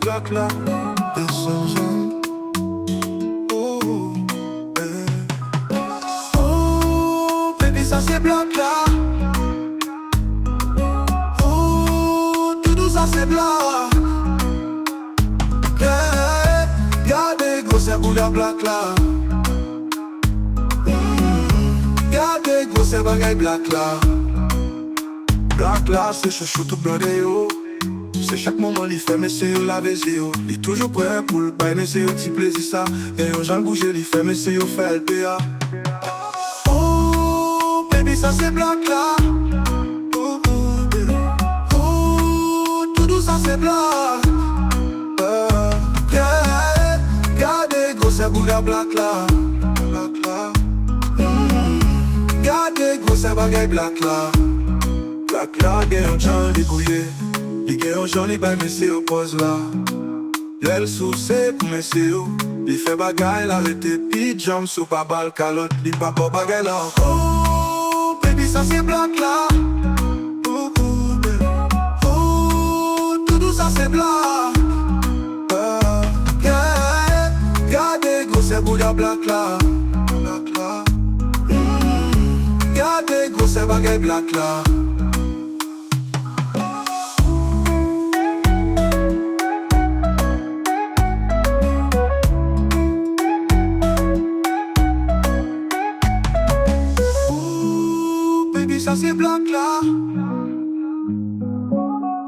black là, personne j'aime. Oh, oh, baby, ça c'est black là. Oh, tout ça c'est black. Yeah, y'a des grosses couleurs black là. Y'a des grosses bagailles black là. Black là, c'est chouchou tout blindé yo. C'est chaque moment il fait mais c'est yo la baisser yo. Il toujours prêt pour le bail mais c'est yo petit plaisir ça. Et yo j'en bouge il fait mais c'est yo fait le PA. Oh baby ça c'est black là. Oh oh baby. Oh tout ça c'est black. Yeah, y'a des grosses couleurs black là. Black là. Y'a des grosses bagailles black là. Black là, gagne un chant débrouillé. Il gagne un chant, il baille, mais c'est au pose là. L'aile sous c'est pour mes CEO. Il fait bagaille, l'arrêté, puis jump sous pas balle, calotte. Il pas pour bagaille là. Oh, baby, ça c'est black là. Oh, oh, baby. Oh, tout ça c'est black. Yeah, y'a des grosses bouillards black là. Black là. Y'a des grosses bagailles black là. Ça c'est black là.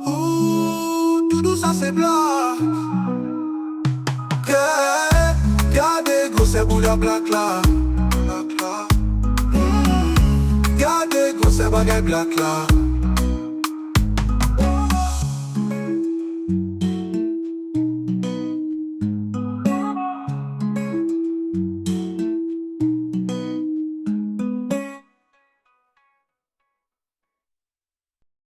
Oh, tout ça c'est black. Yeah, y'a des grosses bouillards black là. Black là. Y'a des grosses bagailles black là.